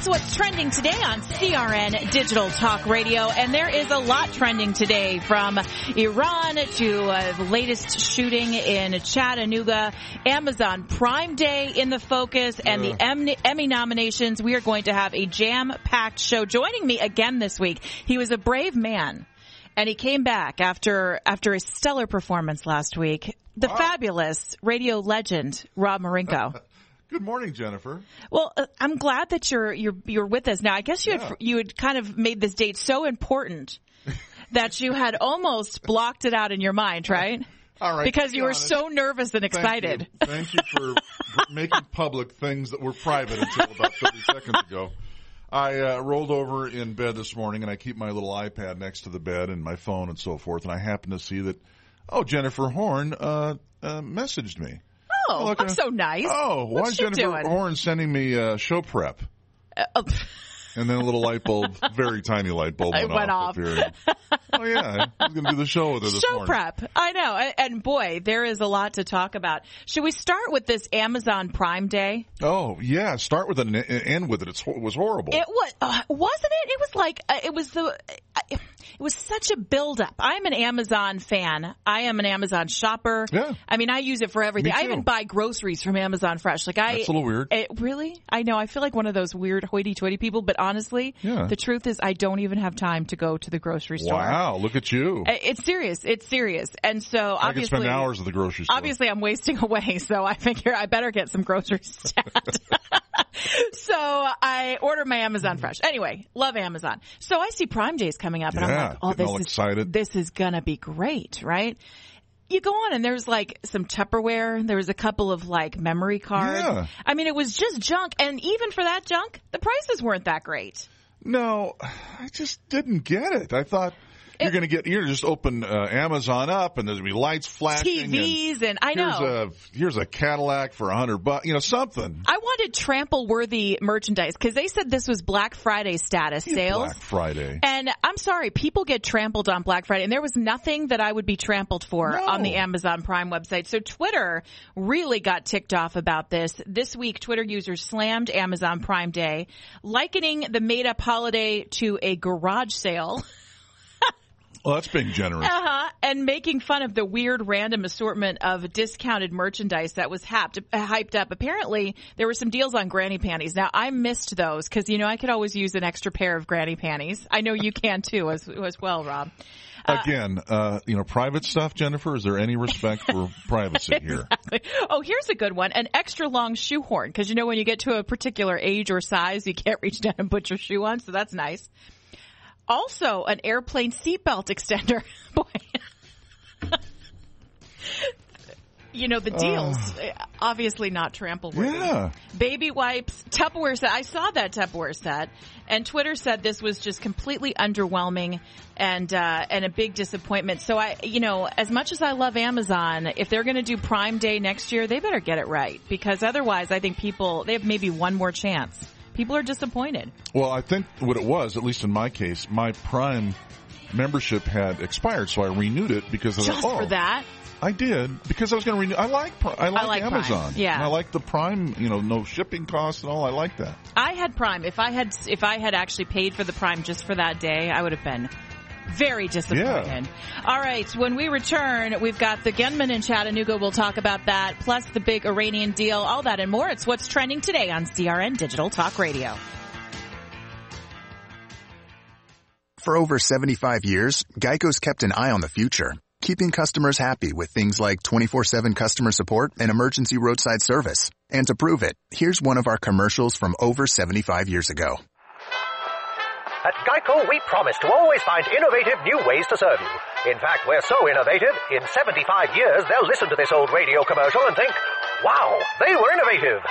It's what's trending today on CRN Digital Talk Radio, and there is a lot trending today, from Iran to the latest shooting in Chattanooga, Amazon Prime Day in the focus, and the Emmy nominations. We are going to have a jam-packed show. Joining me again this week, he was a brave man, and he came back after a stellar performance last week. The fabulous radio legend, Rob Marinko. Good morning, Jennifer. Well, I'm glad that you're with us now. I guess you had kind of made this date so important that you had almost blocked it out in your mind, right? All right. Because you were so nervous and excited. Thank you for making public things that were private until about 30 seconds ago. I rolled over in bed this morning, and I keep my little iPad next to the bed and my phone and so forth, and I happened to see that, Jennifer Horn messaged me. Oh, I'm so nice. Oh, why is Jennifer Horn sending me show prep? And then a little light bulb, very tiny light bulb went off. Oh, yeah. I was going to do the show with her this morning. Show prep. I know. And boy, there is a lot to talk about. Should we start with this Amazon Prime Day? Oh, yeah. Start with it and end with it. It was horrible. It was, wasn't it? It was like, it was such a buildup. I'm an Amazon fan. I am an Amazon shopper. Yeah. I mean, I use it for everything. I even buy groceries from Amazon Fresh. That's a little weird. Really? I know. I feel like one of those weird hoity-toity people, but honestly, the truth is I don't even have time to go to the grocery store. Wow, look at you. It's serious. It's serious. And so I can spend hours at the grocery store. Obviously, I'm wasting away, so I figure I better get some groceries stat. So I ordered my Amazon Fresh. Anyway, love Amazon. So I see Prime Days coming up, and I'm like, this is going to be great, right? You go on, and there's like some Tupperware. There was a couple of like memory cards. Yeah. I mean, it was just junk. And even for that junk, the prices weren't that great. No, I just didn't get it. I thought you're going to just open Amazon up, and there's going to be lights flashing. TVs, and I know. Here's a Cadillac for $100, something. I wanted trample-worthy merchandise because they said this was Black Friday status sales. Black Friday. And I'm sorry, people get trampled on Black Friday, and there was nothing that I would be trampled for on the Amazon Prime website. So Twitter really got ticked off about this. This week, Twitter users slammed Amazon Prime Day, likening the made-up holiday to a garage sale. Well, that's being generous. And making fun of the weird random assortment of discounted merchandise that was hyped up. Apparently, there were some deals on granny panties. Now, I missed those because, I could always use an extra pair of granny panties. I know you can, too, as well, Rob. Again, private stuff, Jennifer, is there any respect for privacy here? Exactly. Oh, here's a good one. An extra long shoehorn. Because, when you get to a particular age or size, you can't reach down and put your shoe on. So that's nice. Also, an airplane seatbelt extender. Boy. The deals, obviously not trample-worthy. Yeah. Baby wipes, Tupperware set. I saw that Tupperware set, and Twitter said this was just completely underwhelming and a big disappointment. So as much as I love Amazon, if they're going to do Prime Day next year, they better get it right, because otherwise I think they have maybe one more chance. People are disappointed. Well, I think what it was, at least in my case, my Prime membership had expired, so I renewed it because of for that. I did because I was going to renew. I like Amazon. Prime. Yeah, and I like the Prime. No shipping costs and all. I like that. I had Prime. If I had actually paid for the Prime just for that day, I would have been very disappointed. Yeah. All right, when we return, we've got the gunman in Chattanooga. We'll talk about that, plus the big Iranian deal, all that and more. It's what's trending today on CRN Digital Talk Radio. For over 75 years, Geico's kept an eye on the future, keeping customers happy with things like 24/7 customer support and emergency roadside service. And to prove it, here's one of our commercials from over 75 years ago. At Geico, we promise to always find innovative new ways to serve you. In fact, we're so innovative, in 75 years, they'll listen to this old radio commercial and think, wow, they were innovative.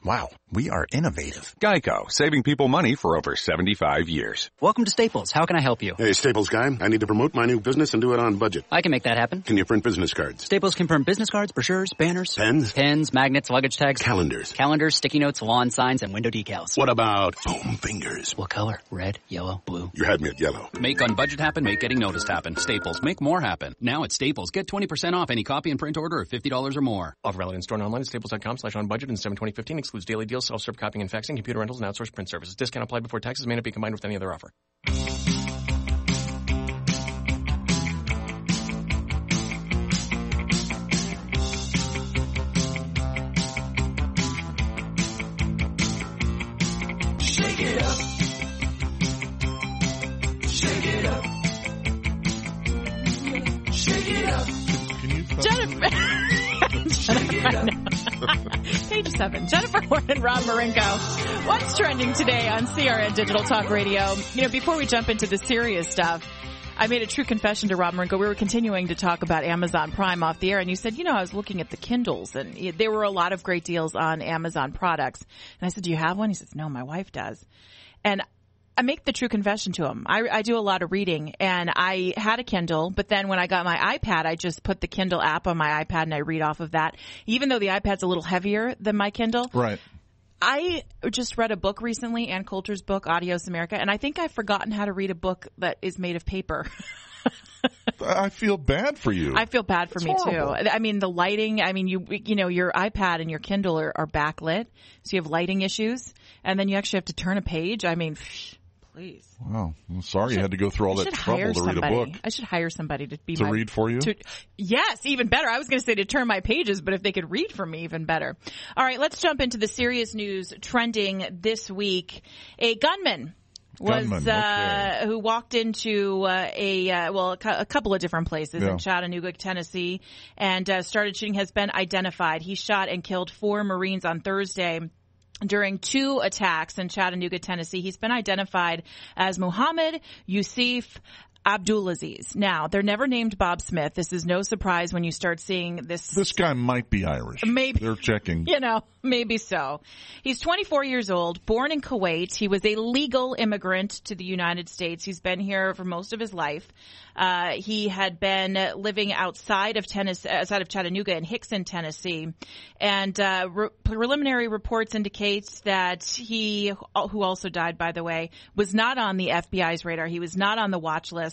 Wow, we are innovative. Geico, saving people money for over 75 years. Welcome to Staples. How can I help you? Hey, Staples guy. I need to promote my new business and do it on budget. I can make that happen. Can you print business cards? Staples can print business cards, brochures, banners. Pens? Pens, magnets, luggage tags. Calendars. Calendars, sticky notes, lawn signs, and window decals. What about foam fingers? What color? Red, yellow, blue. You had me at yellow. Make on budget happen, make getting noticed happen. Staples, make more happen. Now at Staples, get 20% off any copy and print order of $50 or more. Offer valid in store and online at staples.com/on budget and 7/20/15 excludes excludes daily deals, self-serve copying and faxing, computer rentals, and outsourced print services. Discount applied before taxes. May not be combined with any other offer. Shake it up. Shake it up. Shake it up. Jennifer. Page 7. Jennifer Horn and Rob Marinko. What's trending today on CRN Digital Talk Radio? You know, before we jump into the serious stuff, I made a true confession to Rob Marinko. We were continuing to talk about Amazon Prime off the air, and you said, you know, I was looking at the Kindles, and there were a lot of great deals on Amazon products. And I said, do you have one? He says, no, my wife does. And I make the true confession to him. I do a lot of reading, and I had a Kindle, but then when I got my iPad, I just put the Kindle app on my iPad and I read off of that. Even though the iPad's a little heavier than my Kindle. Right. I just read a book recently, Ann Coulter's book, Adios America, and I think I've forgotten how to read a book that is made of paper. I feel bad for you. I feel bad for me horrible. too. I mean, the lighting, I mean, you know, your iPad and your Kindle are backlit, so you have lighting issues, and then you actually have to turn a page. I mean, please. Wow. I'm sorry you had to go through all that trouble to read a book. I should hire somebody to be read for you? Yes, even better. I was going to say to turn my pages, but if they could read for me, even better. All right, let's jump into the serious news trending this week. A gunman who walked into a couple of different places in Chattanooga, Tennessee, and started shooting has been identified. He shot and killed 4 Marines on Thursday during 2 attacks in Chattanooga, Tennessee. He's been identified as Muhammad Yusuf Abdulaziz. Now, they're never named Bob Smith. This is no surprise when you start seeing this. This guy might be Irish. Maybe. They're checking. You know, maybe so. He's 24 years old, born in Kuwait. He was a legal immigrant to the United States. He's been here for most of his life. He had been living outside of Chattanooga in Hickson, Tennessee. And preliminary reports indicate that he, who also died, by the way, was not on the FBI's radar. He was not on the watch list.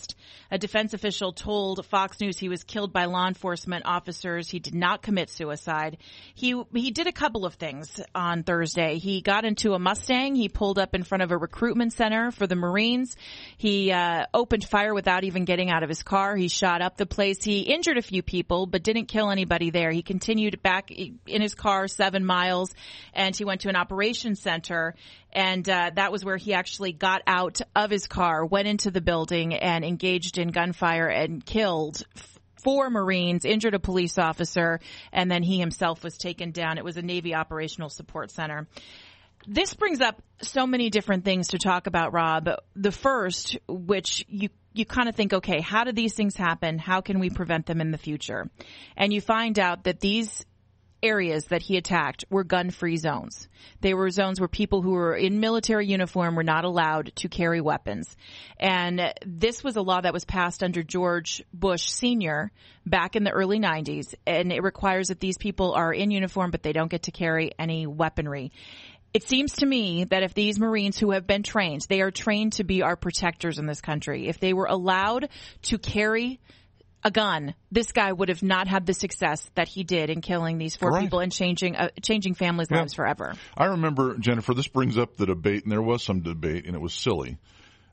A defense official told Fox News he was killed by law enforcement officers. He did not commit suicide. He did a couple of things on Thursday. He got into a Mustang. He pulled up in front of a recruitment center for the Marines. He opened fire without even getting out of his car. He shot up the place. He injured a few people, but didn't kill anybody there. He continued back in his car 7 miles, and he went to an operations center, and that was where he actually got out of his car, went into the building, and engaged in gunfire and killed 4 Marines, injured a police officer, and then he himself was taken down. It was a Navy Operational Support Center. This brings up so many different things to talk about, Rob. The first, which you kind of think, okay, how do these things happen? How can we prevent them in the future? And you find out that these areas that he attacked were gun-free zones. They were zones where people who were in military uniform were not allowed to carry weapons. And this was a law that was passed under George Bush Sr. back in the early 90s. And it requires that these people are in uniform, but they don't get to carry any weaponry. It seems to me that if these Marines who have been trained, they are trained to be our protectors in this country. If they were allowed to carry a gun, this guy would have not had the success that he did in killing these 4 people and changing families' lives forever. I remember, Jennifer, this brings up the debate, and there was some debate, and it was silly,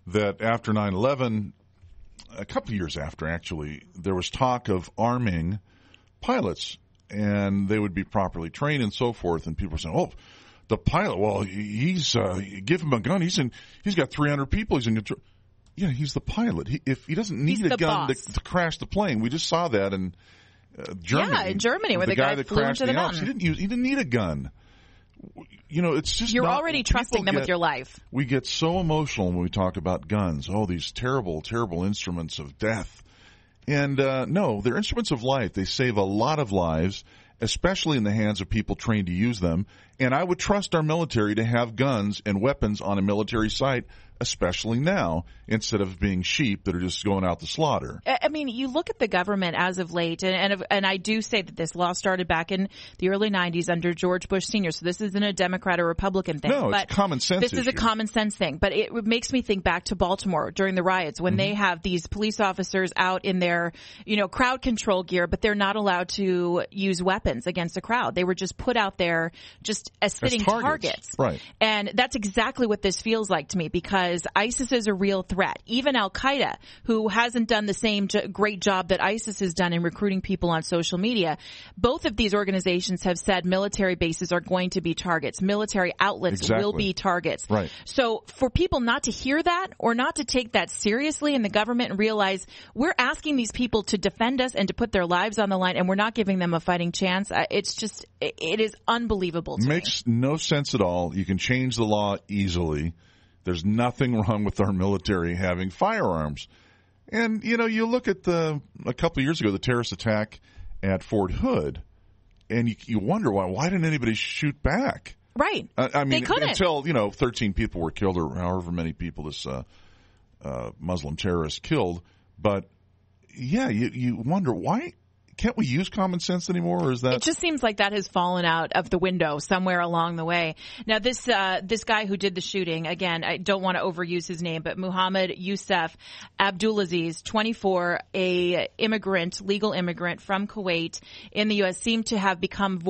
that after 9/11, a couple of years after, actually, there was talk of arming pilots, and they would be properly trained and so forth, and people were saying, oh, the pilot, well, he's give him a gun. He's got 300 people. He's in control. Yeah, he's the pilot. If he doesn't need a gun to crash the plane, we just saw that in Germany. Yeah, in Germany, where the guy that flew crashed into the Alps. mountain. He didn't need a gun. You know, it's just you're already trusting them with your life. We get so emotional when we talk about guns. Oh, these terrible, terrible instruments of death. And no, they're instruments of life. They save a lot of lives, especially in the hands of people trained to use them. And I would trust our military to have guns and weapons on a military site especially now, instead of being sheep that are just going out to slaughter. I mean, you look at the government as of late, and I do say that this law started back in the early 90s under George Bush Sr., so this isn't a Democrat or Republican thing. No, but it's common sense This is a common sense thing, but it makes me think back to Baltimore during the riots when they have these police officers out in their, crowd control gear, but they're not allowed to use weapons against a crowd. They were just put out there just as sitting targets. Right. And that's exactly what this feels like to me, because ISIS is a real threat. Even Al-Qaeda, who hasn't done the same great job that ISIS has done in recruiting people on social media, both of these organizations have said military bases are going to be targets. Military outlets will be targets. Right. So for people not to hear that or not to take that seriously in the government and realize we're asking these people to defend us and to put their lives on the line and we're not giving them a fighting chance, it is unbelievable to me. Makes no sense at all. You can change the law easily. There's nothing wrong with our military having firearms. And, you look at a couple of years ago, the terrorist attack at Fort Hood, and you wonder why didn't anybody shoot back? Right. I mean, they couldn't. until, 13 people were killed or however many people this Muslim terrorist killed. But, yeah, you wonder why. Can't we use common sense anymore, or is that? It just seems like that has fallen out of the window somewhere along the way. Now, this guy who did the shooting, again, I don't want to overuse his name, but Muhammad Youssef Abdulaziz, 24, a legal immigrant from Kuwait in the U.S., seemed to have become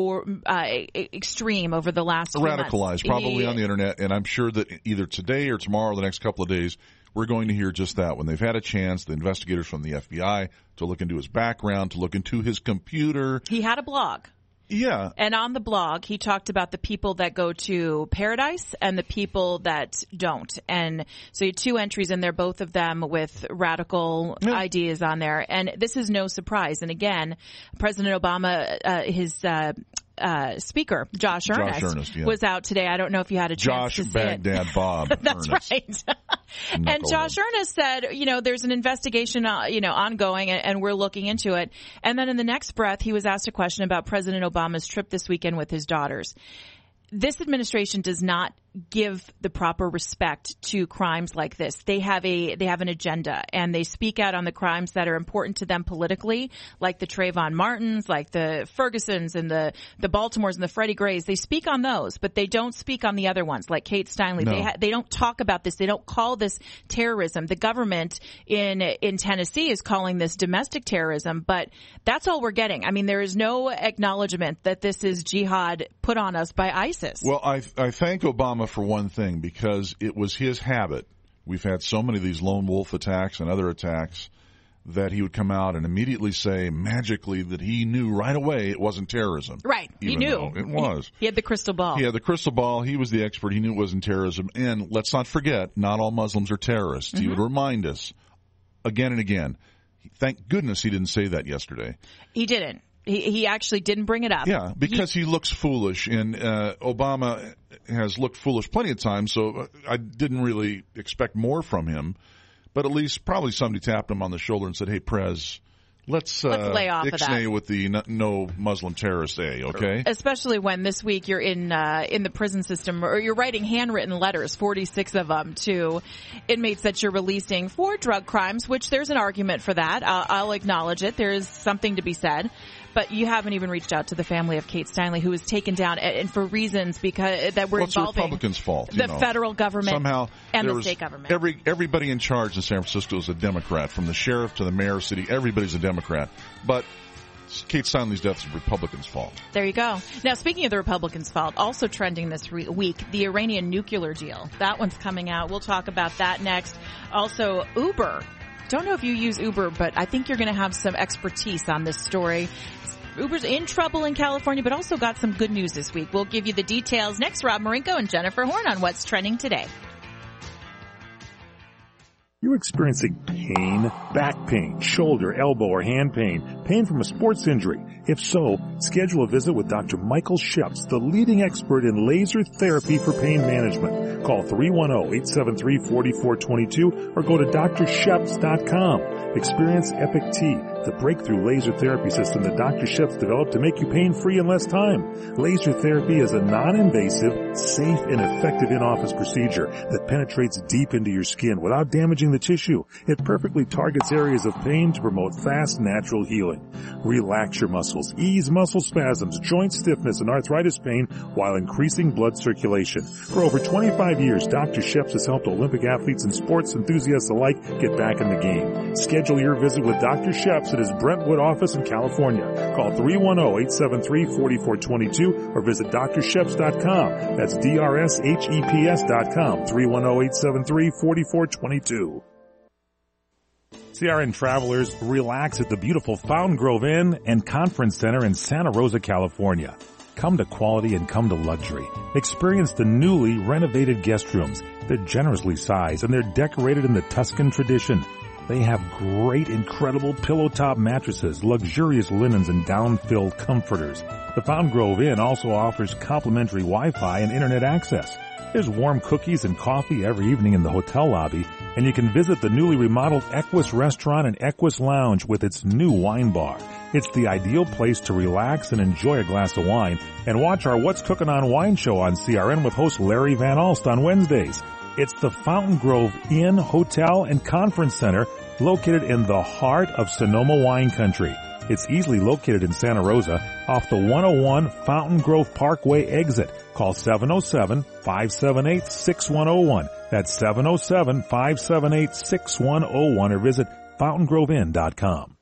extreme over the last few months. Radicalized, probably on the internet, and I'm sure that either today or tomorrow or the next couple of days, we're going to hear just that. When they've had a chance, the investigators from the FBI to look into his background, to look into his computer. He had a blog. Yeah. And on the blog, he talked about the people that go to paradise and the people that don't. And so you had 2 entries in there, both of them with radical ideas on there. And this is no surprise. And again, President Obama, his speaker, Josh Earnest, was out today. I don't know if you had a chance to see Baghdad Bob That's Earnest. Right. And Josh Earnest said, there's an investigation, ongoing, and we're looking into it. And then in the next breath, he was asked a question about President Obama's trip this weekend with his daughters. This administration does not give the proper respect to crimes like this. They have an agenda, and they speak out on the crimes that are important to them politically, like the Trayvon Martins, like the Fergusons and the Baltimores and the Freddie Grays. They speak on those, but they don't speak on the other ones, like Kate Steinle. No. They don't talk about this. They don't call this terrorism. The government in Tennessee is calling this domestic terrorism, but that's all we're getting. I mean, there is no acknowledgement that this is jihad put on us by ISIS. Well, I thank Obama for one thing, because it was his habit. We've had so many of these lone wolf attacks and other attacks that he would come out and immediately say magically that he knew right away it wasn't terrorism. Right. He knew. It was. He had the crystal ball. He had the crystal ball. He was the expert. He knew it wasn't terrorism. And let's not forget, not all Muslims are terrorists. Mm-hmm. He would remind us again and again. Thank goodness he didn't say that yesterday. He didn't. He actually didn't bring it up. Yeah, because he looks foolish, and Obama has looked foolish plenty of times, so I didn't really expect more from him. But at least probably somebody tapped him on the shoulder and said, hey, Prez, let's lay off of that with the no Muslim terrorist day, okay? Especially when this week you're in the prison system, or you're writing handwritten letters, 46 of them, to inmates that you're releasing for drug crimes, which there's an argument for that. I'll acknowledge it. There is something to be said. But you haven't even reached out to the family of Kate Steinle, who was taken down, and for reasons that were involving the Republicans' fault, the federal government somehow and the state government. Everybody in charge in San Francisco is a Democrat, from the sheriff to the mayor of the city. Everybody's a Democrat. But Kate Steinle's death is Republicans' fault. There you go. Now, speaking of the Republicans' fault, also trending this week, the Iranian nuclear deal. That one's coming out. We'll talk about that next. Also, Uber. Don't know if you use Uber, but I think you're going to have some expertise on this story. Uber's in trouble in California, but also got some good news this week. We'll give you the details next. Rob Marinko and Jennifer Horn on What's Trending Today. You're experiencing pain, back pain, shoulder, elbow, or hand pain, pain from a sports injury. If so, schedule a visit with Dr. Michael Sheps, the leading expert in laser therapy for pain management. Call 310-873-4422 or go to drsheps.com. Experience Epic T, the breakthrough laser therapy system that Dr. Sheps developed to make you pain-free in less time. Laser therapy is a non-invasive, safe, and effective in-office procedure that penetrates deep into your skin without damaging the tissue. It perfectly targets areas of pain to promote fast, natural healing. Relax your muscles, ease muscle spasms, joint stiffness, and arthritis pain while increasing blood circulation. For over 25 years, Dr. Sheps has helped Olympic athletes and sports enthusiasts alike get back in the game. Schedule your visit with Dr. Sheps at his Brentwood office in California. Call 310-873-4422 or visit drsheps.com. That's DRSHEPS.com. 310-873-4422. CRN travelers, relax at the beautiful Fountain Grove Inn and Conference Center in Santa Rosa, California. Come to quality and come to luxury. Experience the newly renovated guest rooms. They're generously sized and they're decorated in the Tuscan tradition. They have great, incredible pillow-top mattresses, luxurious linens, and down-filled comforters. The Fountain Grove Inn also offers complimentary Wi-Fi and internet access. There's warm cookies and coffee every evening in the hotel lobby, and you can visit the newly remodeled Equus Restaurant and Equus Lounge with its new wine bar. It's the ideal place to relax and enjoy a glass of wine and watch our What's Cooking on Wine show on CRN with host Larry Van Alst on Wednesdays. It's the Fountain Grove Inn, Hotel, and Conference Center located in the heart of Sonoma wine country. It's easily located in Santa Rosa off the 101 Fountain Grove Parkway exit. Call 707-578-6101. That's 707-578-6101 or visit fountaingrovinn.com.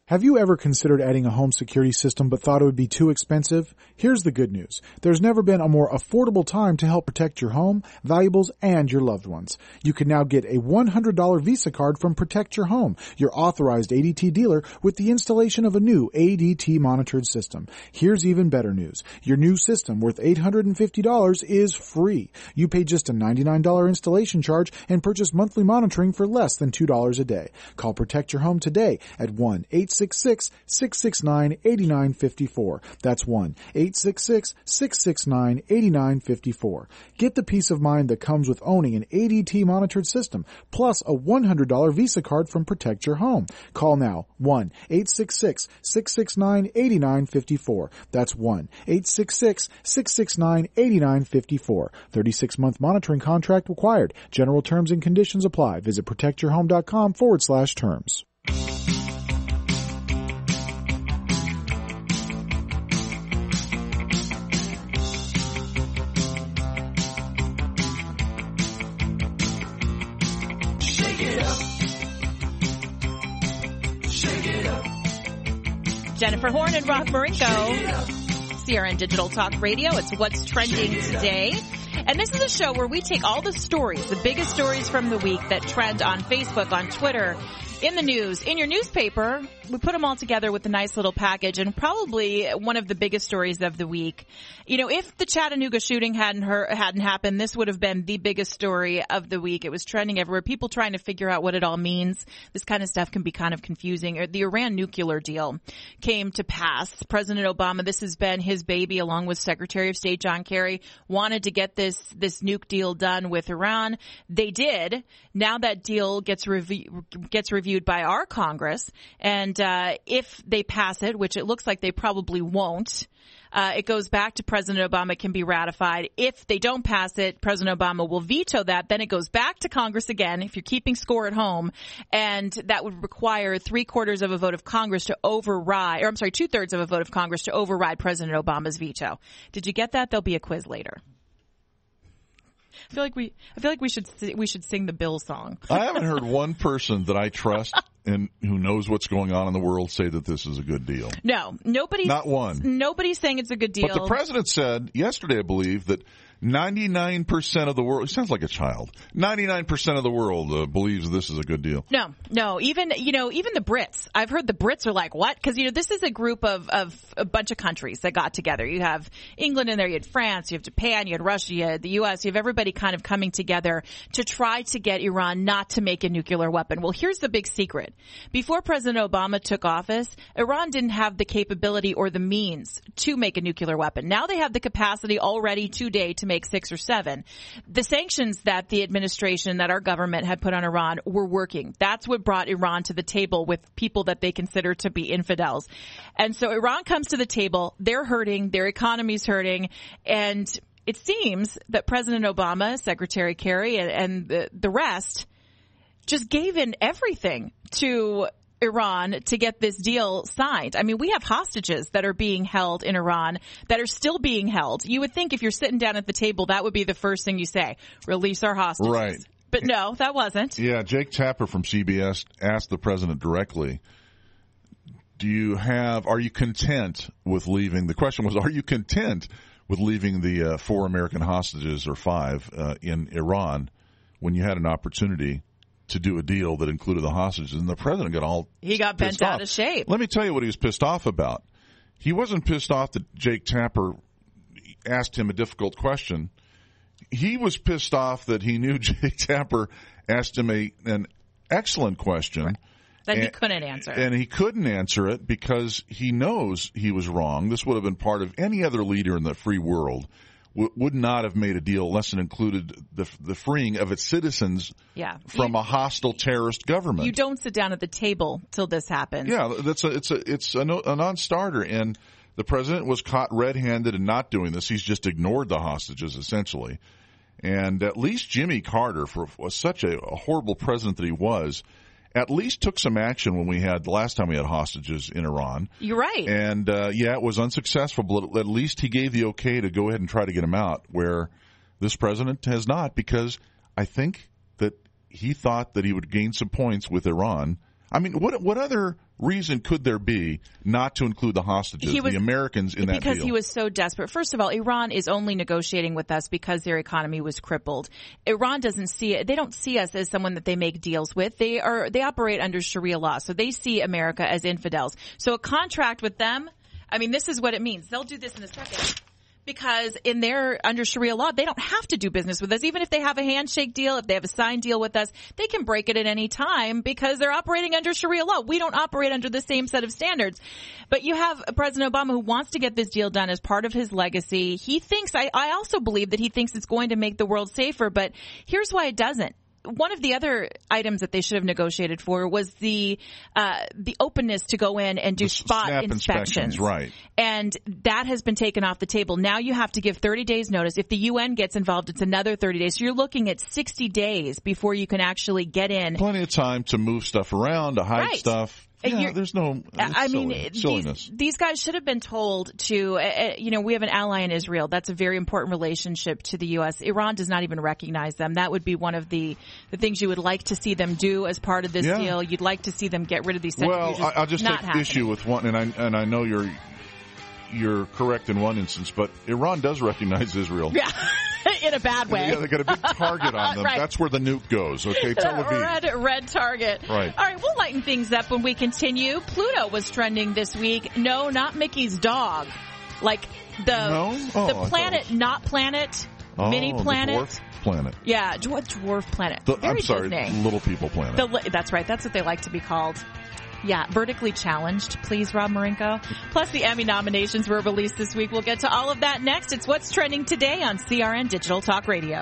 Have you ever considered adding a home security system but thought it would be too expensive? Here's the good news. There's never been a more affordable time to help protect your home, valuables, and your loved ones. You can now get a $100 Visa card from Protect Your Home, your authorized ADT dealer, with the installation of a new ADT monitored system. Here's even better news. Your new system, worth $850, is free. You pay just a $99 installation charge and purchase monthly monitoring for less than $2 a day. Call Protect Your Home today at 1-866-669-8954. That's 1-866-669-8954. Get the peace of mind that comes with owning an ADT monitored system, plus a $100 Visa card from Protect Your Home. Call now, 1-866-669-8954. That's 1-866-669-8954. 36-month monitoring contract required. General terms and conditions apply. Visit protectyourhome.com/terms. Jennifer Horn and Rob Marinko, CRN Digital Talk Radio. It's What's Trending Today. And this is a show where we take all the stories, the biggest stories from the week that trend on Facebook, on Twitter, in the news, in your newspaper. We put them all together with a nice little package, and probably one of the biggest stories of the week. You know, if the Chattanooga shooting hadn't happened, this would have been the biggest story of the week. It was trending everywhere. People trying to figure out what it all means. This kind of stuff can be kind of confusing. The Iran nuclear deal came to pass. President Obama, this has been his baby, along with Secretary of State John Kerry, wanted to get this nuke deal done with Iran. They did. Now that deal gets reviewed by our Congress, and if they pass it, which it looks like they probably won't, it goes back to President Obama, can be ratified. If they don't pass it, President Obama will veto that. Then it goes back to Congress again, if you're keeping score at home, and that would require 3/4 of a vote of Congress to override, or I'm sorry, 2/3 of a vote of Congress to override President Obama's veto. Did you get that? There'll be a quiz later. I feel like we should sing the Bill song. I haven't heard one person that I trust and who knows what's going on in the world say that this is a good deal. No, nobody's not one. Nobody's saying it's a good deal. But the president said yesterday, I believe, that 99% of the world, he sounds like a child, 99% of the world believes this is a good deal. No, even the Brits. I've heard the Brits are like, what? Because, this is a group of a bunch of countries that got together. You have England in there, you had France, you have Japan, you had Russia, you had the U.S., you have everybody kind of coming together to try to get Iran not to make a nuclear weapon. Well, here's the big secret. Before President Obama took office, Iran didn't have the capability or the means to make a nuclear weapon. Now they have the capacity already today to make 6 or 7. The sanctions that the administration, that our government had put on Iran were working. That's what brought Iran to the table with people that they consider to be infidels. And so Iran comes to the table. They're hurting. Their economy's hurting. And it seems that President Obama, Secretary Kerry, and the rest just gave in everything to Iran to get this deal signed. I mean, we have hostages that are being held in Iran that are still being held. You would think if you're sitting down at the table, that would be the first thing you say, release our hostages. Right. But no, that wasn't. Yeah, Jake Tapper from CBS asked the president directly, are you content with leaving? The question was, are you content with leaving the 4 American hostages, or 5, in Iran when you had an opportunity to do a deal that included the hostages? And the president got bent out of shape. Let me tell you what he was pissed off about. He wasn't pissed off that Jake Tapper asked him a difficult question. He was pissed off that he knew Jake Tapper asked him an excellent question. Right. That he couldn't answer. And he couldn't answer it because he knows he was wrong. This would have been part of any other leader in the free world would not have made a deal unless it included the freeing of its citizens from a hostile terrorist government. You don't sit down at the table till this happens. Yeah, it's a non-starter. And the president was caught red-handed in not doing this. He's just ignored the hostages, essentially. And at least Jimmy Carter, was such a horrible president that he was, at least took some action when the last time we had hostages in Iran. You're right. And, it was unsuccessful, but at least he gave the okay to go ahead and try to get him out, where this president has not, because I think that he thought that he would gain some points with Iran. I mean, what other reason could there be not to include the hostages, the Americans in that deal? Because he was so desperate. First of all, Iran is only negotiating with us because their economy was crippled. Iran doesn't see it. They don't see us as someone that they make deals with. They operate under Sharia law, so they see America as infidels. So a contract with them, I mean, this is what it means. They'll do this in a second. Because under Sharia law, they don't have to do business with us. Even if they have a handshake deal, if they have a signed deal with us, they can break it at any time because they're operating under Sharia law. We don't operate under the same set of standards. But you have President Obama who wants to get this deal done as part of his legacy. He thinks, I also believe that he thinks it's going to make the world safer, but here's why it doesn't. One of the other items that they should have negotiated for was the openness to go in and do spot inspections. Right. And that has been taken off the table. Now you have to give 30 days notice. If the UN gets involved, it's another 30 days. So you're looking at 60 days before you can actually get in. Plenty of time to move stuff around, to hide stuff. Yeah, there's no silliness. These guys should have been told to, we have an ally in Israel. That's a very important relationship to the U.S. Iran does not even recognize them. That would be one of the things you would like to see them do as part of this deal. You'd like to see them get rid of these centrifuges. Well, I'll just take issue with one, and I know you're correct in one instance, but Iran does recognize Israel. Yeah. In a bad way. Yeah, they got a big target on them. Right. That's where the nuke goes, okay? Tel Aviv. Red target. Right. All right, we'll lighten things up when we continue. Pluto was trending this week. No, not Mickey's dog. Like the planet, not planet, mini planet. The dwarf planet. Yeah, dwarf planet. I'm sorry, Little People Planet. That's right. That's what they like to be called. Yeah, vertically challenged, please, Rob Marinko. Plus, the Emmy nominations were released this week. We'll get to all of that next. It's What's Trending Today on CRN Digital Talk Radio.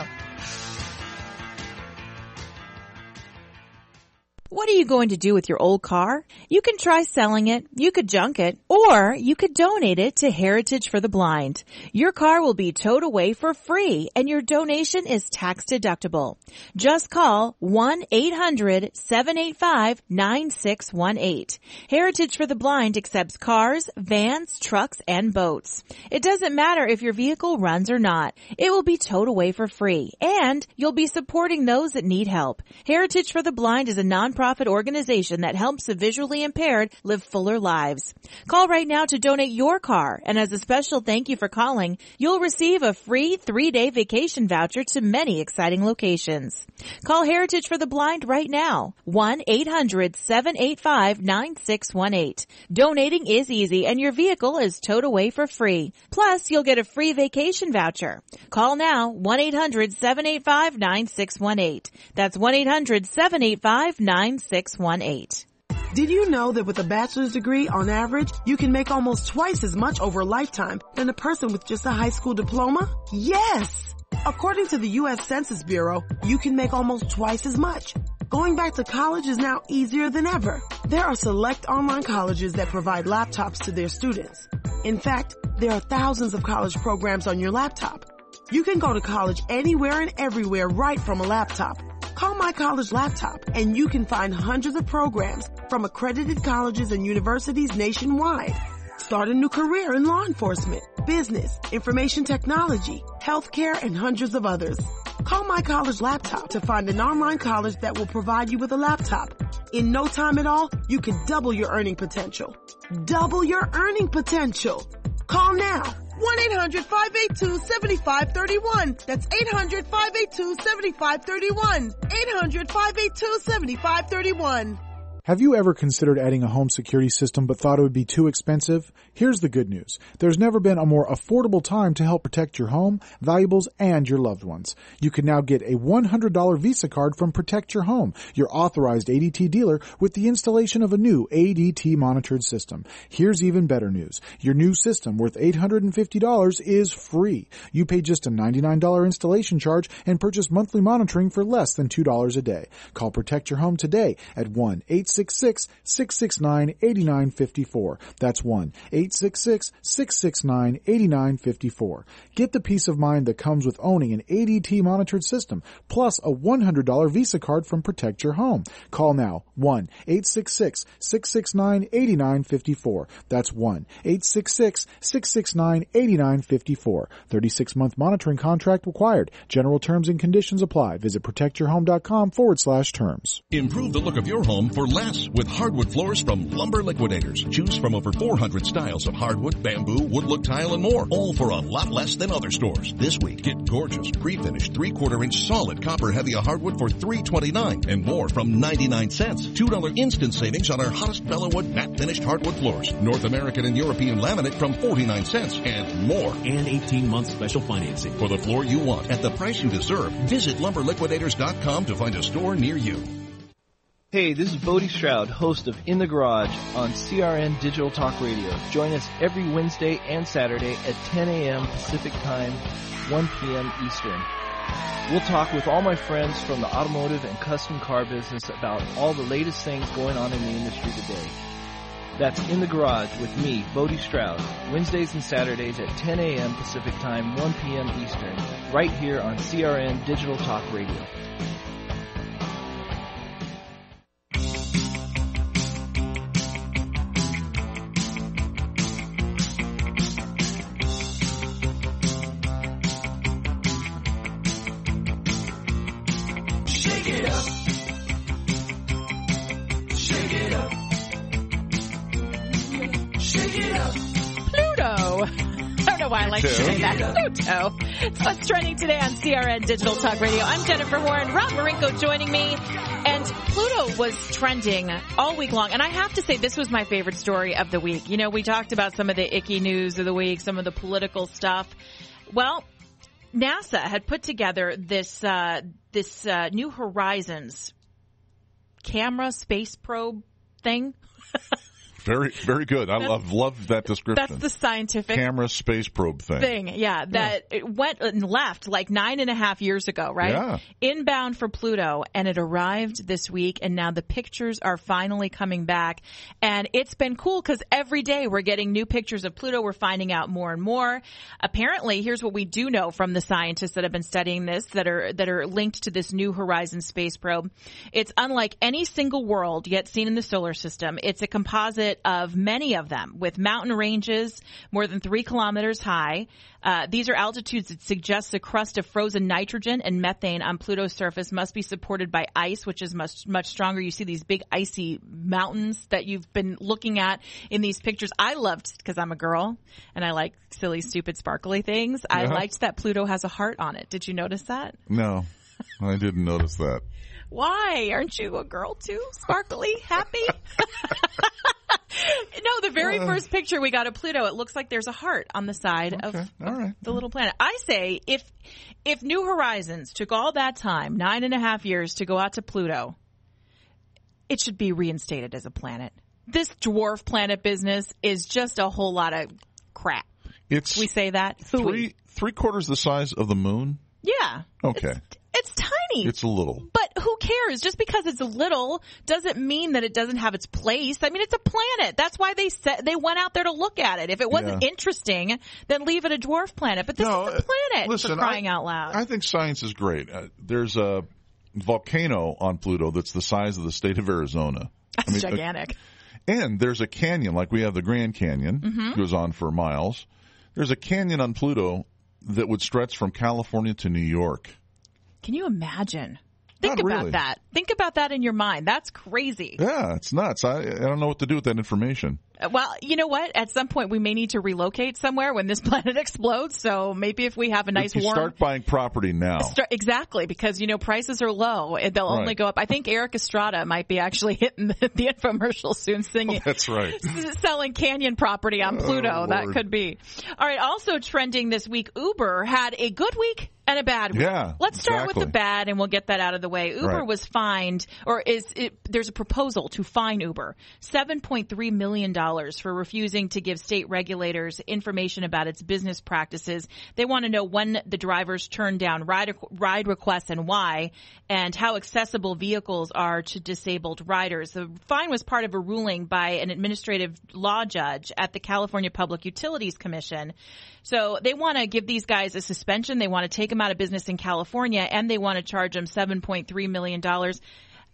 What are you going to do with your old car? You can try selling it, you could junk it, or you could donate it to Heritage for the Blind. Your car will be towed away for free, and your donation is tax deductible. Just call 1-800-785-9618. Heritage for the Blind accepts cars, vans, trucks, and boats. It doesn't matter if your vehicle runs or not. It will be towed away for free, and you'll be supporting those that need help. Heritage for the Blind is a nonprofit organization that helps the visually impaired live fuller lives. Call right now to donate your car, and as a special thank you for calling, you'll receive a free 3-day vacation voucher to many exciting locations. Call Heritage for the Blind right now, 1-800-785-9618. Donating is easy, and your vehicle is towed away for free. Plus, you'll get a free vacation voucher. Call now, 1-800-785-9618. That's 1-800-785-9618. Did you know that with a bachelor's degree, on average, you can make almost twice as much over a lifetime than a person with just a high school diploma? Yes! According to the U.S. Census Bureau, you can make almost twice as much. Going back to college is now easier than ever. There are select online colleges that provide laptops to their students. In fact, there are thousands of college programs on your laptop. You can go to college anywhere and everywhere right from a laptop. Call My College Laptop and you can find hundreds of programs from accredited colleges and universities nationwide. Start a new career in law enforcement, business, information technology, healthcare, and hundreds of others. Call My College Laptop to find an online college that will provide you with a laptop. In no time at all, you can double your earning potential. Double your earning potential. Call now. 1-800-582-7531. That's 800-582-7531. 800-582-7531. Have you ever considered adding a home security system but thought it would be too expensive? Here's the good news. There's never been a more affordable time to help protect your home, valuables, and your loved ones. You can now get a $100 Visa card from Protect Your Home, your authorized ADT dealer, with the installation of a new ADT monitored system. Here's even better news. Your new system, worth $850, is free. You pay just a $99 installation charge and purchase monthly monitoring for less than $2 a day. Call Protect Your Home today at 1-866-669-8954. That's 1-866-669-8954. Get the peace of mind that comes with owning an ADT monitored system, plus a $100 Visa card from Protect Your Home. Call now, 1-866-669-8954. That's 1-866-669-8954. 36-month monitoring contract required. General terms and conditions apply. Visit protectyourhome.com/terms. Improve the look of your home for less with hardwood floors from Lumber Liquidators. Choose from over 400 styles of hardwood, bamboo, wood-look tile, and more, all for a lot less than other stores. This week, get gorgeous pre-finished 3/4-inch solid copper Hevia hardwood for $3.29 and more from 99 cents. $2 instant savings on our hottest Bellawood matte finished hardwood floors. North American and European laminate from 49 cents and more. And 18-month special financing for the floor you want at the price you deserve. Visit lumberliquidators.com to find a store near you. Hey, this is Bodie Stroud, host of In the Garage on CRN Digital Talk Radio. Join us every Wednesday and Saturday at 10 a.m. Pacific Time, 1 p.m. Eastern. We'll talk with all my friends from the automotive and custom car business about all the latest things going on in the industry today. That's In the Garage with me, Bodie Stroud, Wednesdays and Saturdays at 10 a.m. Pacific Time, 1 p.m. Eastern, right here on CRN Digital Talk Radio. Pluto. It's what's trending today on CRN Digital Talk Radio. I'm Jennifer Warren. Rob Marinko joining me. And Pluto was trending all week long. And I have to say, this was my favorite story of the week. You know, we talked about some of the icky news of the week, some of the political stuff. Well, NASA had put together this New Horizons camera space probe thing. Very, very good. I love that description. That's the scientific camera space probe thing. Yeah, that it went and left like 9.5 years ago, right? Yeah. Inbound for Pluto, and it arrived this week, and now the pictures are finally coming back. And it's been cool because every day we're getting new pictures of Pluto. We're finding out more and more. Apparently, here's what we do know from the scientists that have been studying this, that are linked to this New Horizons space probe. It's unlike any single world yet seen in the solar system. It's a composite of many of them with mountain ranges more than 3 kilometers high. These are altitudes that suggest the crust of frozen nitrogen and methane on Pluto's surface must be supported by ice, which is much stronger. You see these big icy mountains that you've been looking at in these pictures. I loved, because I'm a girl and I like silly, stupid, sparkly things. I liked that Pluto has a heart on it. Did you notice that? No, I didn't notice that. Why? Aren't you a girl too? Sparkly? Happy? No, the very first picture we got of Pluto, it looks like there's a heart on the side of the little planet. I say if New Horizons took all that time, 9.5 years to go out to Pluto, it should be reinstated as a planet. This dwarf planet business is just a whole lot of crap. We say that? Three-quarters the size of the moon? Yeah. Okay. It's tiny. It's a little. But who cares? Just because it's a little doesn't mean that it doesn't have its place. I mean, it's a planet. That's why they went out there to look at it. If it wasn't interesting, then leave it a dwarf planet. But this is a planet, listen, for crying out loud. I think science is great. There's a volcano on Pluto that's the size of the state of Arizona. That's gigantic. And there's a canyon, like we have the Grand Canyon, goes on for miles. There's a canyon on Pluto that would stretch from California to New York. Can you imagine? Think about that. Think about that in your mind. That's crazy. Yeah, it's nuts. I don't know what to do with that information. Well, you know what? At some point, we may need to relocate somewhere when this planet explodes. So maybe if we have a nice warm... Start buying property now. Exactly, because, prices are low. They'll only go up. I think Eric Estrada might be actually hitting the infomercial soon singing. Oh, that's right. Selling canyon property on Pluto. That could be. All right, also trending this week, Uber had a good week and a bad week. Yeah, Let's start with the bad, and we'll get that out of the way. Uber was fined, there's a proposal to fine Uber $7.3 million for refusing to give state regulators information about its business practices. They want to know when the drivers turn down ride requests and why, and how accessible vehicles are to disabled riders. The fine was part of a ruling by an administrative law judge at the California Public Utilities Commission. So they want to give these guys a suspension. They want to take them out of business in California, and they want to charge them $7.3 million.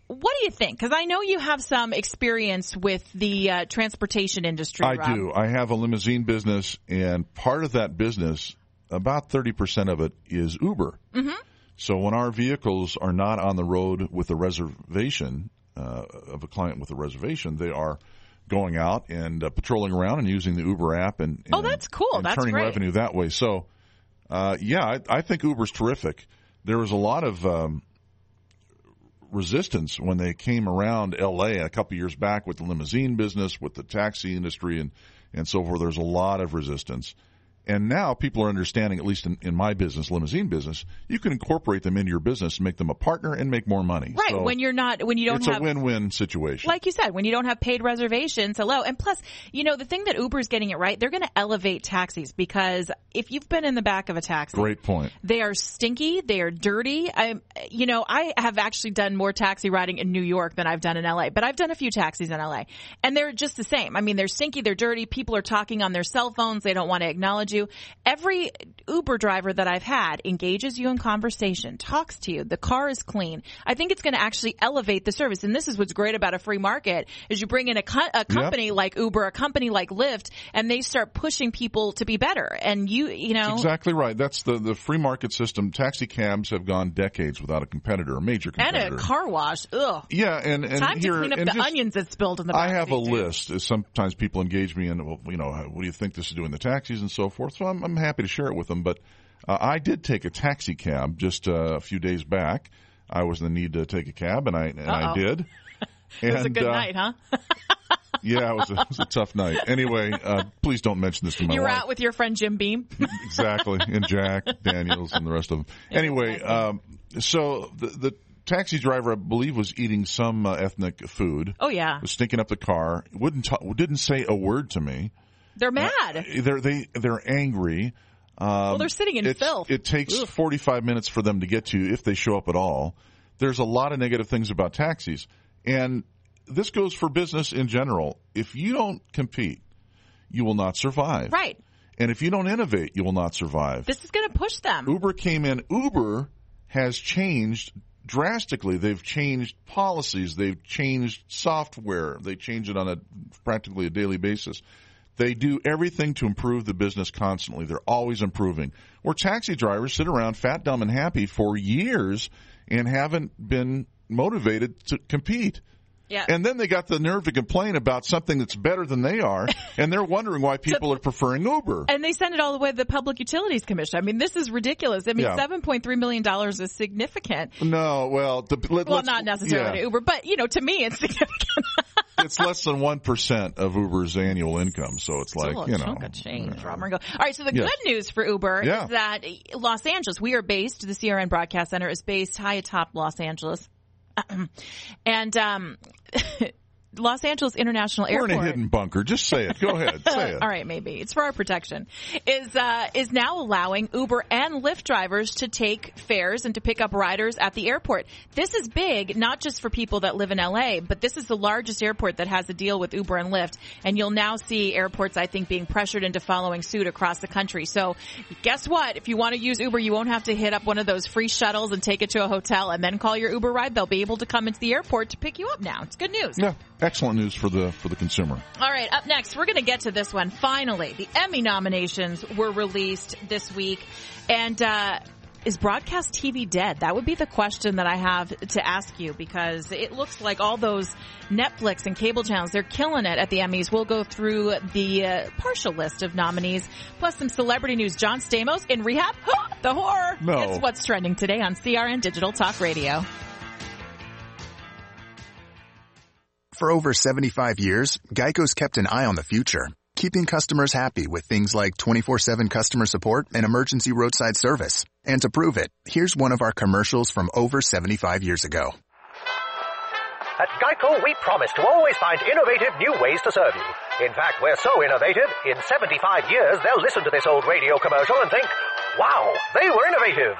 What do you think? Because I know you have some experience with the transportation industry, Rob. I do. I have a limousine business, and part of that business, about 30% of it, is Uber. Mm-hmm. So when our vehicles are not on the road with a reservation, of a client with a reservation, they are going out and patrolling around and using the Uber app and that's cool. And that's turning great. revenue that way. So, I think Uber's terrific. There was a lot of resistance when they came around L.A. a couple years back with the limousine business, with the taxi industry and so forth. There's a lot of resistance. And now people are understanding, at least in my business, limousine business, you can incorporate them into your business, make them a partner, and make more money. Right. So when you don't it's a win-win situation. Like you said, when you don't have paid reservations, hello. And plus, the thing that Uber's getting it right, they're going to elevate taxis, because if you've been in the back of a taxi. Great point. They are stinky. They are dirty. I have actually done more taxi riding in New York than I've done in LA, but I've done a few taxis in LA, and they're just the same. I mean, they're stinky. They're dirty. People are talking on their cell phones. They don't want to acknowledge you. Every Uber driver that I've had engages you in conversation, talks to you. The car is clean. I think it's going to actually elevate the service. And this is what's great about a free market, is you bring in a company like Uber, a company like Lyft, and they start pushing people to be better. And That's exactly right. That's the free market system. Taxi cabs have gone decades without a competitor, a major competitor. And a car wash. Ugh. Yeah, and time to clean up the onions that spilled in the back. I have a list. Sometimes people engage me in, what do you think this is doing the taxis and so forth. So I'm happy to share it with them. But I did take a taxi cab just a few days back. I was in the need to take a cab, and I did. It was a good night, huh? Yeah, it was a tough night. Anyway, please don't mention this to my wife. You were out with your friend Jim Beam? Exactly, and Jack Daniels and the rest of them. Anyway, so the taxi driver, I believe, was eating some ethnic food. Oh, yeah. Was stinking up the car. Didn't say a word to me. They're mad. They're angry. Well, they're sitting in filth. It takes 45 minutes for them to get to you, if they show up at all. There's a lot of negative things about taxis. And this goes for business in general. If you don't compete, you will not survive. Right. And if you don't innovate, you will not survive. This is going to push them. Uber came in. Uber has changed drastically. They've changed policies. They've changed software. They change it on practically a daily basis. They do everything to improve the business constantly. They're always improving. Where taxi drivers sit around fat, dumb, and happy for years and haven't been motivated to compete. Yeah. And then they got the nerve to complain about something that's better than they are, and they're wondering why people are preferring Uber. And they send it all the way to the Public Utilities Commission. I mean, this is ridiculous. I mean, $7.3 million is significant. No, well... not necessarily to Uber, but, to me it's significant. It's less than 1% of Uber's annual income, so it's like, chunk of change, Rob Ringo. All right, so the good news for Uber is that Los Angeles, the CRN Broadcast Center is based high atop Los Angeles. And Los Angeles International Airport. We're in a hidden bunker. Just say it. Go ahead. Say it. All right, maybe. It's for our protection. Is now allowing Uber and Lyft drivers to take fares and to pick up riders at the airport. This is big, not just for people that live in LA, but this is the largest airport that has a deal with Uber and Lyft. And you'll now see airports, I think, being pressured into following suit across the country. So guess what? If you want to use Uber, you won't have to hit up one of those free shuttles and take it to a hotel and then call your Uber ride. They'll be able to come into the airport to pick you up now. It's good news. Yeah. Excellent news for the consumer. All right, up next, we're going to get to this one. Finally, the Emmy nominations were released this week. And is broadcast TV dead? That would be the question that I have to ask you, because it looks like all those Netflix and cable channels, they're killing it at the Emmys. We'll go through the partial list of nominees, plus some celebrity news. John Stamos in rehab? The horror! No. It's what's trending today on CRN Digital Talk Radio. For over 75 years, Geico's kept an eye on the future, keeping customers happy with things like 24/7 customer support and emergency roadside service. And to prove it, here's one of our commercials from over 75 years ago. At Geico, we promise to always find innovative new ways to serve you. In fact, we're so innovative, in 75 years, they'll listen to this old radio commercial and think, wow, they were innovative.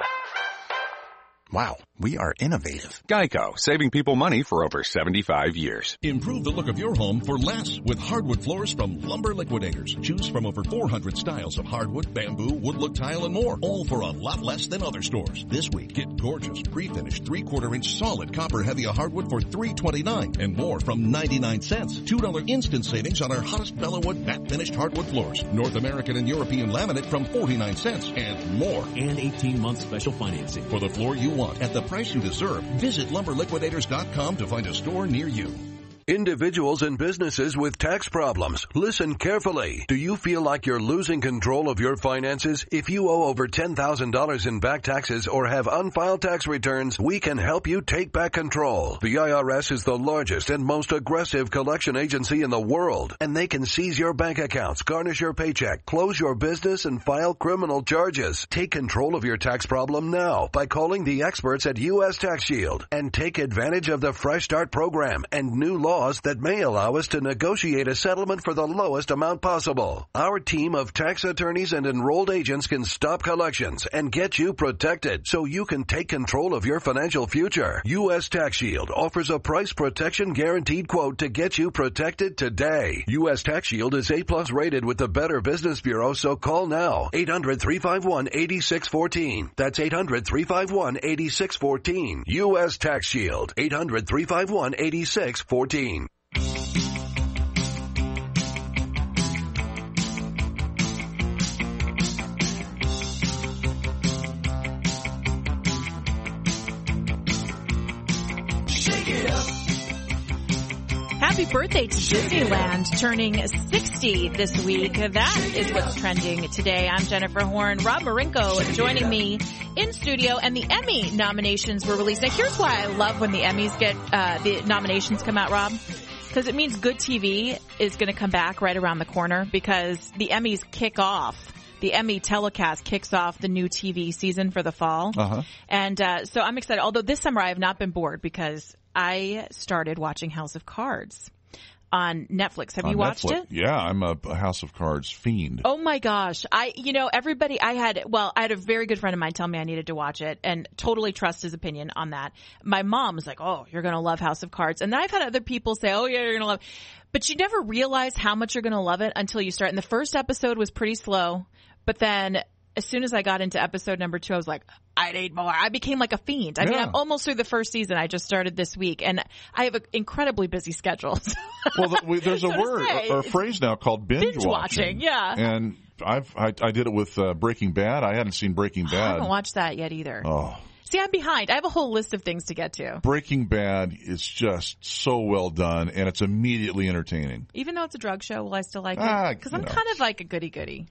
Wow, we are innovative. Geico, saving people money for over 75 years. Improve the look of your home for less with hardwood floors from Lumber Liquidators. Choose from over 400 styles of hardwood, bamboo, wood look tile, and more, all for a lot less than other stores. This week, get gorgeous, pre-finished 3/4-inch solid copper Hevia hardwood for $3.29 and more from 99 cents. $2 instant savings on our hottest Bellawood matte finished hardwood floors. North American and European laminate from 49 cents and more. And 18-month special financing. For the floor you want at the price you deserve. Visit lumberliquidators.com to find a store near you. Individuals and businesses with tax problems, listen carefully. Do you feel like you're losing control of your finances? If you owe over $10,000 in back taxes or have unfiled tax returns, we can help you take back control. The IRS is the largest and most aggressive collection agency in the world, and they can seize your bank accounts, garnish your paycheck, close your business, and file criminal charges. Take control of your tax problem now by calling the experts at U.S. Tax Shield and take advantage of the Fresh Start program and new laws that may allow us to negotiate a settlement for the lowest amount possible. Our team of tax attorneys and enrolled agents can stop collections and get you protected so you can take control of your financial future. U.S. Tax Shield offers a price protection guaranteed quote to get you protected today. U.S. Tax Shield is A+ rated with the Better Business Bureau, so call now. 800-351-8614. That's 800-351-8614. U.S. Tax Shield. 800-351-8614. Happy birthday to Disneyland, turning 60 this week. That is what's trending today. I'm Jennifer Horn. Rob Marinko joining me in studio, and the Emmy nominations were released. Now, here's why I love when the Emmys get the nominations come out, Rob. Because it means good TV is going to come back right around the corner, because the Emmys kick off. The Emmy telecast kicks off the new TV season for the fall. Uh-huh. And so I'm excited. Although this summer I have not been bored, because I started watching House of Cards on Netflix. Have you watched it? Yeah, I'm a House of Cards fiend. Oh my gosh. I had a very good friend of mine tell me I needed to watch it, and totally trust his opinion on that. My mom was like, oh, you're going to love House of Cards. And then I've had other people say, oh yeah, you're going to love it. But you never realize how much you're going to love it until you start. And the first episode was pretty slow, but then as soon as I got into episode number 2, I was like, I need more. I became like a fiend. I mean, I'm almost through the first season. I just started this week, and I have an incredibly busy schedule. Well, there's a word or a phrase now called binge watching. Yeah. And I did it with Breaking Bad. I hadn't seen Breaking Bad. I haven't watched that yet either. Oh. See, I'm behind. I have a whole list of things to get to. Breaking Bad is just so well done, and it's immediatly entertaining. Even though it's a drug show, will I still like it? Because I'm kind of like a goody-goody.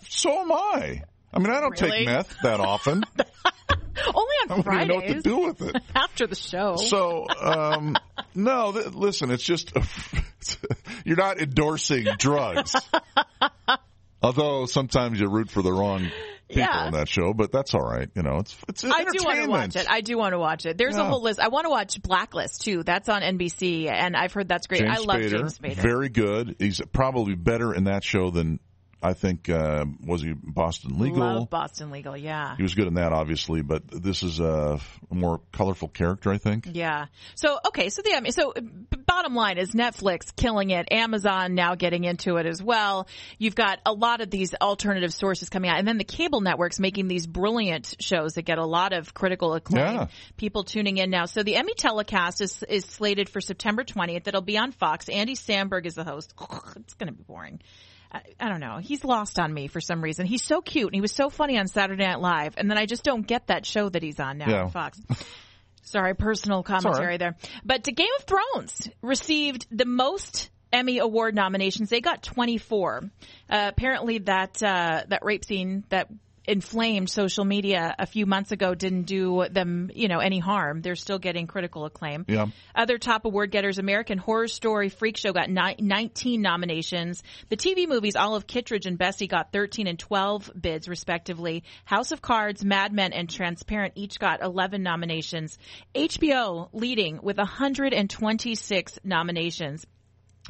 So am I. I mean, I don't take meth that often. Only on Fridays. I don't even know what to do with it. After the show. So, no, listen, it's just, you're not endorsing drugs. Although sometimes you root for the wrong people on that show, but that's all right. You know, it's I do want to entertainment. watch it. I do want to watch it. There's a whole list. I want to watch Blacklist too. That's on NBC, and I've heard that's great. I love James Spader. Very good. He's probably better in that show than I think, was he Boston Legal? Love Boston Legal, yeah. He was good in that, obviously, but this is a more colorful character, I think. Yeah. So bottom line is Netflix killing it. Amazon now getting into it as well. You've got a lot of these alternative sources coming out, and then the cable networks making these brilliant shows that get a lot of critical acclaim. Yeah. People tuning in now. So the Emmy telecast is slated for September 20th. It'll be on Fox. Andy Samberg is the host. It's going to be boring. I don't know. He's lost on me for some reason. He's so cute and he was so funny on Saturday Night Live, and then I just don't get that show that he's on now on Fox. Sorry, personal commentary there. But Game of Thrones received the most Emmy Award nominations. They got 24. Apparently that rape scene that inflamed social media a few months ago didn't do them, any harm. They're still getting critical acclaim. Yeah. Other top award getters, American Horror Story Freak Show got 19 nominations. The TV movies Olive Kitteridge and Bessie got 13 and 12 bids, respectively. House of Cards, Mad Men, and Transparent each got 11 nominations. HBO leading with 126 nominations,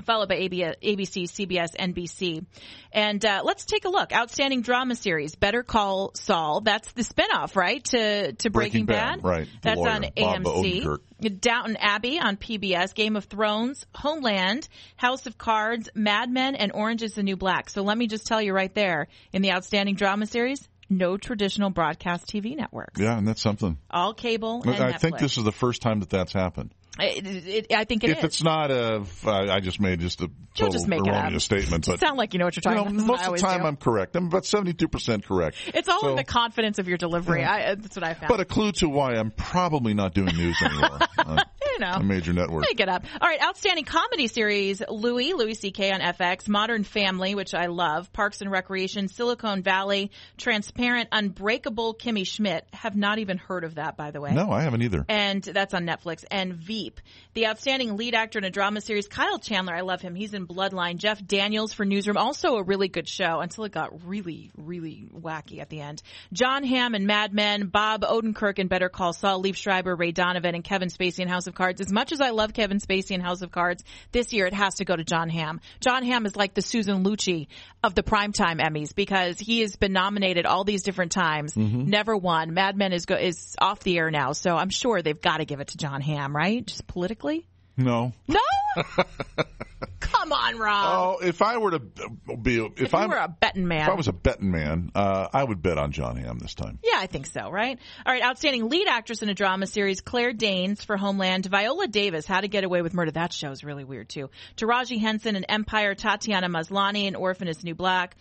followed by ABC, CBS, NBC. And let's take a look. Outstanding drama series, Better Call Saul. That's the spinoff, right, to Breaking Bad? Right. That's lawyer, on Bob AMC. Odenkirk. Downton Abbey on PBS, Game of Thrones, Homeland, House of Cards, Mad Men, and Orange is the New Black. So let me just tell you right there, in the Outstanding Drama Series, no traditional broadcast TV networks. Yeah, and that's something. All cable and I Netflix. think this is the first time that's happened. I think it is. If it's not I just made a total erroneous statement. But sound like you know what you're talking about. Most of the time I'm correct. I'm about 72% correct. It's all in the confidence of your delivery. That's what I found. But a clue to why I'm probably not doing news anymore. A major network. Make it up. All right, outstanding comedy series, Louis C.K. on FX, Modern Family, which I love, Parks and Recreation, Silicon Valley, Transparent, Unbreakable, Kimmy Schmidt. Have not even heard of that, by the way. No, I haven't either. And that's on Netflix. And Veep. The outstanding lead actor in a drama series, Kyle Chandler, I love him. He's in Bloodline. Jeff Daniels for Newsroom, also a really good show until it got really, really wacky at the end. John Hamm in Mad Men, Bob Odenkirk in Better Call Saul, Liev Schreiber, Ray Donovan, and Kevin Spacey in House of Cards. As much as I love Kevin Spacey in House of Cards, this year it has to go to John Hamm. John Hamm is like the Susan Lucci of the primetime Emmys because he has been nominated all these different times, never won. Mad Men is off the air now, so I'm sure they've got to give it to John Hamm, right? Just politically? No. No? Come on, Rob. Oh, if I were to be, if you were a betting man, if I was a betting man, I would bet on John Hamm this time. Yeah, I think so. Right. All right. Outstanding lead actress in a drama series, Claire Danes for Homeland, Viola Davis, How to Get Away with Murder. That show is really weird too. Taraji Henson in Empire, Tatiana Maslany in Orphan is the New Black.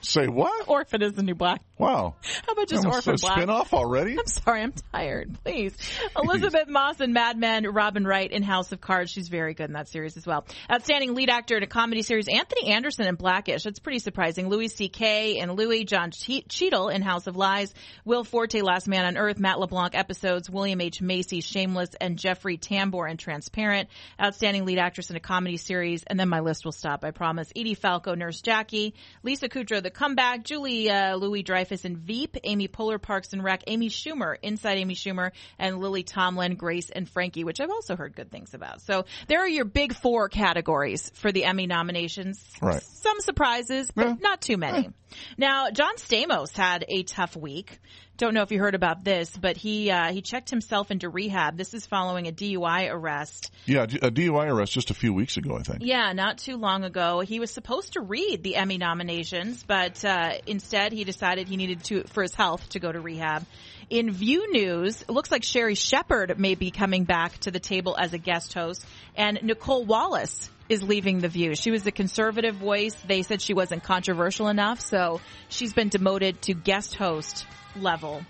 Say what? Orphan is the New Black. Wow. How about just Orphan Black? Spin-off already? I'm sorry, I'm tired. Please. Elizabeth Moss in Mad Men, Robin Wright in House of Cards. She's very good in that series as well. Outstanding lead actor in a comedy series, Anthony Anderson in Blackish. That's pretty surprising. Louis C.K. and Louis, John Cheadle in House of Lies, Will Forte, Last Man on Earth, Matt LeBlanc episodes, William H. Macy, Shameless, and Jeffrey Tambor in Transparent. Outstanding lead actress in a comedy series, and then my list will stop, I promise. Edie Falco, Nurse Jackie, Lisa Kudrow, The Comeback, Julie Louis-Dreyfus in Veep, Amy Poehler, Parks and Rec, Amy Schumer, Inside Amy Schumer, and Lily Tomlin, Grace and Frankie, which I've also heard good things about. So there are your big four categories for the Emmy nominations. Right. Some surprises, but not too many. Now, John Stamos had a tough week. Don't know if you heard about this, but he checked himself into rehab. This is following a DUI arrest. Yeah, a DUI arrest just a few weeks ago, I think. Yeah, not too long ago. He was supposed to read the Emmy nominations, but instead he decided he needed to, for his health, to go to rehab. In View News, it looks like Sherry Shepherd may be coming back to the table as a guest host, and Nicole Wallace is leaving The View. She was the conservative voice. They said she wasn't controversial enough, so she's been demoted to guest host level.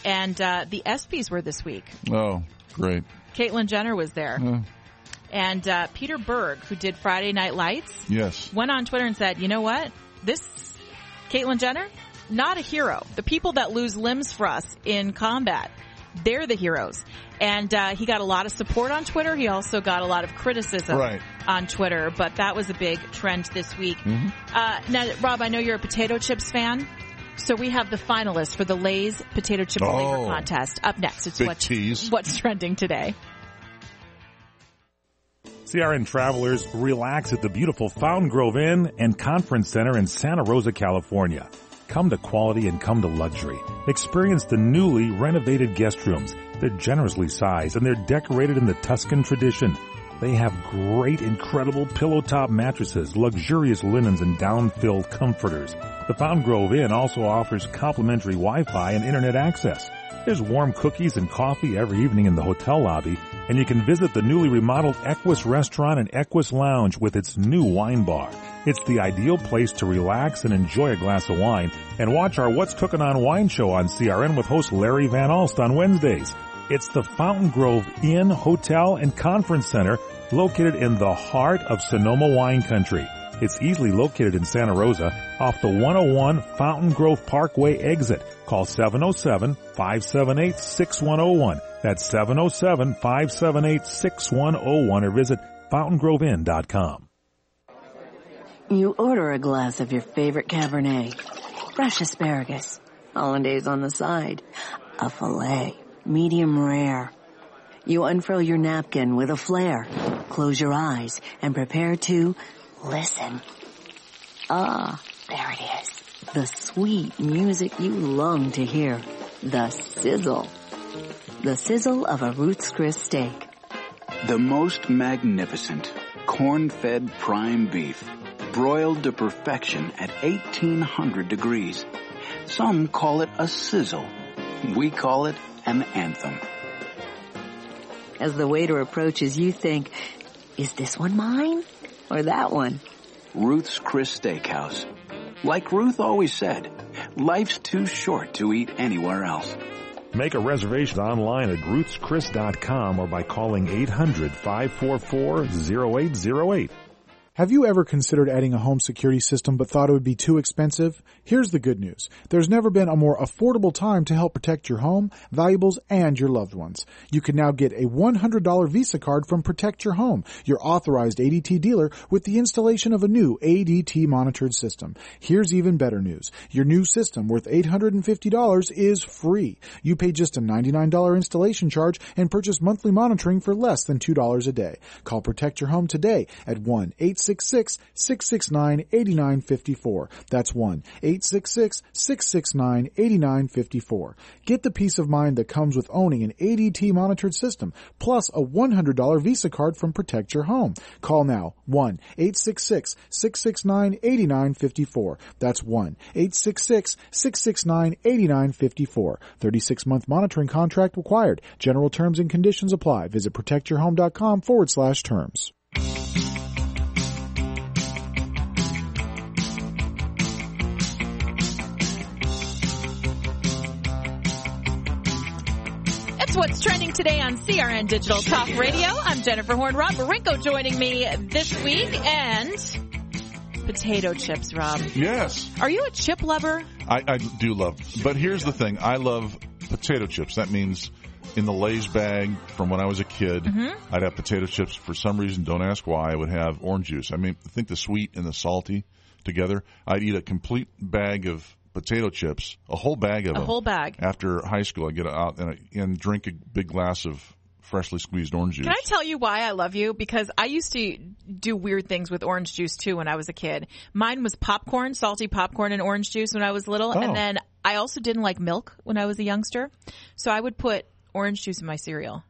And the ESPYs were this week. Oh, great. Caitlyn Jenner was there. And Peter Berg, who did Friday Night Lights, went on Twitter and said, you know what? This Caitlyn Jenner, not a hero. The people that lose limbs for us in combat, they're the heroes. And he got a lot of support on Twitter. He also got a lot of criticism on Twitter. But that was a big trend this week. Now, Rob, I know you're a potato chips fan. So we have the finalists for the Lay's Potato Chip Flavor Contest. Up next, it's what's trending today. CRN travelers, relax at the beautiful Fountain Grove Inn and Conference Center in Santa Rosa, California. Come to quality and come to luxury. Experience the newly renovated guest rooms. They're generously sized and they're decorated in the Tuscan tradition. They have great, incredible pillow-top mattresses, luxurious linens, and down-filled comforters. The Fountain Grove Inn also offers complimentary Wi-Fi and internet access. There's warm cookies and coffee every evening in the hotel lobby, and you can visit the newly remodeled Equus Restaurant and Equus Lounge with its new wine bar. It's the ideal place to relax and enjoy a glass of wine and watch our What's Cooking on Wine show on CRN with host Larry Van Alst on Wednesdays. It's the Fountain Grove Inn, Hotel, and Conference Center located in the heart of Sonoma wine country. It's easily located in Santa Rosa off the 101 Fountain Grove Parkway exit. Call 707-578-6101. That's 707-578-6101 or visit fountaingroveinn.com. You order a glass of your favorite Cabernet, fresh asparagus, hollandaise on the side, a filet, medium rare. You unfurl your napkin with a flair, close your eyes, and prepare to listen. Ah, there it is. The sweet music you long to hear. The sizzle. The sizzle of a Ruth's Chris steak. The most magnificent corn-fed prime beef, broiled to perfection at 1800 degrees. Some call it a sizzle. We call it an anthem. As the waiter approaches, you think, is this one mine or that one? Ruth's Chris Steakhouse. Like Ruth always said, life's too short to eat anywhere else. Make a reservation online at ruthschris.com or by calling 800-544-0808. Have you ever considered adding a home security system but thought it would be too expensive? Here's the good news. There's never been a more affordable time to help protect your home, valuables, and your loved ones. You can now get a $100 Visa card from Protect Your Home, your authorized ADT dealer, with the installation of a new ADT monitored system. Here's even better news. Your new system, worth $850, is free. You pay just a $99 installation charge and purchase monthly monitoring for less than $2 a day. Call Protect Your Home today at 1-866-669-8954. That's 1-866-669-8954. Get the peace of mind that comes with owning an ADT monitored system, plus a $100 Visa card from Protect Your Home. Call now, 1-866-669-8954. That's 1-866-669-8954. 36-month monitoring contract required. General terms and conditions apply. Visit protectyourhome.com/terms. What's trending today on CRN Digital Talk Radio. I'm Jennifer Horn. Rob Marinko joining me this week, and potato chips, Rob. Yes. Are you a chip lover? I do love, but here's the thing. I love potato chips. That means in the Lay's bag from when I was a kid, I'd have potato chips. For some reason, don't ask why, I would have orange juice. I mean, I think the sweet and the salty together. I'd eat a complete bag of potato chips, a whole bag of them. A whole bag. After high school, I'd get out and drink a big glass of freshly squeezed orange juice. Can I tell you why I love you? Because I used to do weird things with orange juice, too, when I was a kid. Mine was popcorn, salty popcorn and orange juice when I was little. Oh. And then I also didn't like milk when I was a youngster. So I would put orange juice in my cereal.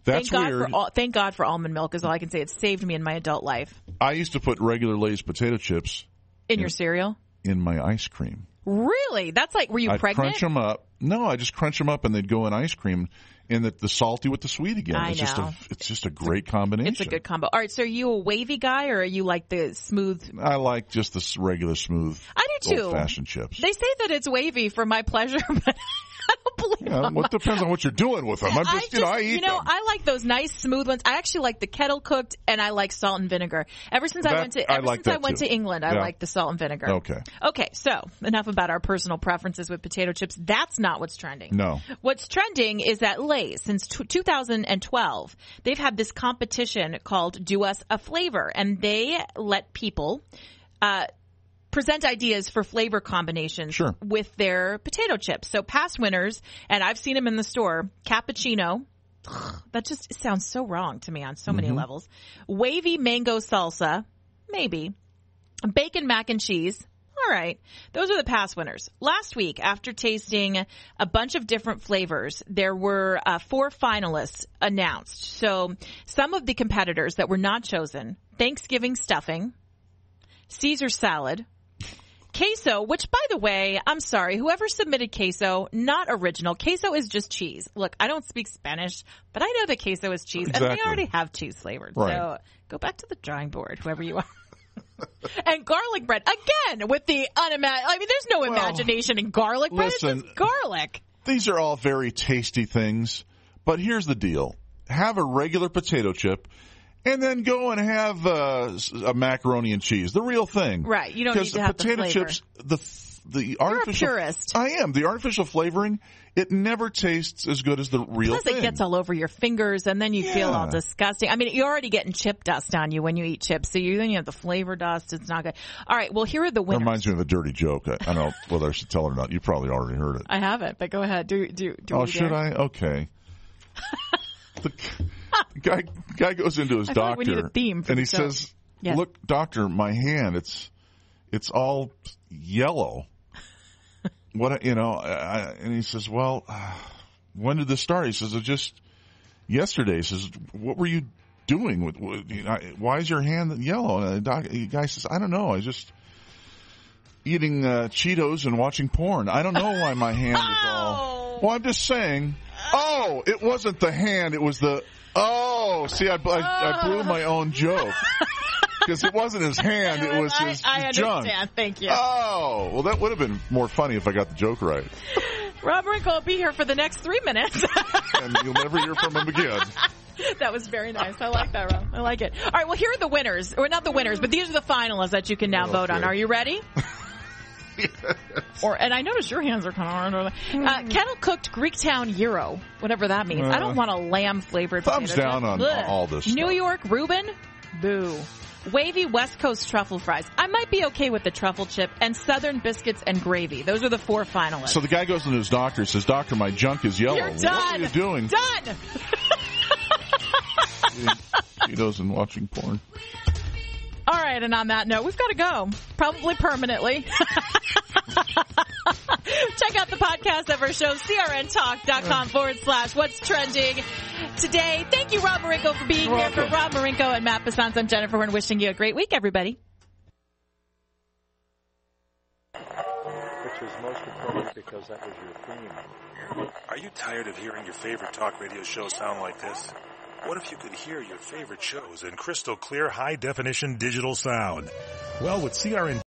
That's weird. Thank God for almond milk is all I can say. It saved me in my adult life. I used to put regular Lay's potato chips in your cereal? In my ice cream. Really? That's like, were you pregnant? I'd crunch them up. No, I just crunch them up and they'd go in ice cream, and the salty with the sweet again. It's just a great combination. It's a good combo. All right, so are you a wavy guy or are you like the smooth? I like just the regular smooth. I do too. Old-fashioned chips. They say that it's wavy for my pleasure, but I don't believe them. Well, it depends on what you're doing with them. I eat them. I like those nice smooth ones. I actually like the kettle cooked, and I like salt and vinegar. Ever since I went to England, I like the salt and vinegar. Okay, so enough about our personal preferences with potato chips. That's not what's trending. No. What's trending is that Lay's, since 2012, they've had this competition called Do Us a Flavor, and they let people present ideas for flavor combinations with their potato chips. So past winners, and I've seen them in the store, cappuccino. That just sounds so wrong to me on so many levels. Wavy mango salsa, maybe. Bacon mac and cheese. All right. Those are the past winners. Last week, after tasting a bunch of different flavors, there were 4 finalists announced. So some of the competitors that were not chosen, Thanksgiving stuffing, Caesar salad, queso, which, by the way, I'm sorry, whoever submitted queso, not original. Queso is just cheese. Look, I don't speak Spanish, but I know that queso is cheese, and they already have cheese flavored. Right. So go back to the drawing board, whoever you are. And garlic bread, again, with the there's no imagination in garlic bread. Listen, it's just garlic. These are all very tasty things, but here's the deal. Have a regular potato chip, and then go and have a macaroni and cheese, the real thing. Right, you don't need to have the flavor. Because potato chips, the artificial... You're a purist. I am. The artificial flavoring, it never tastes as good as the real thing. Plus it gets all over your fingers, and then you feel all disgusting. I mean, you're already getting chip dust on you when you eat chips, so then you have the flavor dust. It's not good. All right, well, here are the winners. It reminds me of a dirty joke. I don't know whether I should tell it or not. You probably already heard it. I haven't, but go ahead. Do should I? Okay. The guy goes into his doctor, we need a theme for and he show. says, "Look, doctor, my hand, it's all yellow." What, and he says, "Well, when did this start?" He says, "It just yesterday." He says, "What were you doing with? Why is your hand yellow?" And the guy says, "I don't know. I was just eating Cheetos and watching porn. I don't know why my hand is all." Well, I'm just saying. Oh, it wasn't the hand. It was the. Oh, see, I blew my own joke. Because it wasn't his hand, it was his I junk. understand. Thank you. Oh, well, that would have been more funny if I got the joke right. Rob Wrinkle will be here for the next 3 minutes. And you'll never hear from him again. That was very nice. I like that, Rob. I like it. All right, well, here are the winners. Or not the winners, but these are the finalists that you can now vote on. Are you ready? Yes. And I noticed your hands are kind of hard. Kettle cooked Greektown gyro, whatever that means. I don't want a lamb flavored potato Thumbs down on all this New stuff. York Reuben, boo. Wavy West Coast truffle fries. I might be okay with the truffle chip, and Southern biscuits and gravy. Those are the 4 finalists. So the guy goes into his doctor and says, "Doctor, my junk is yellow." You're done. What are you doing? Done. Eating Cheetos and watching porn. All right, and on that note, we've got to go. Probably permanently. Check out the podcast of our show, crntalk.com/what's trending today. Thank you, Rob Marinko, for being here. For Rob Marinko and Matt Passance, I'm Jennifer. We're wishing you a great week, everybody. Which was most appropriate because that was your theme. Are you tired of hearing your favorite talk radio show sound like this? What if you could hear your favorite shows in crystal clear, high-definition digital sound? Well, with CRN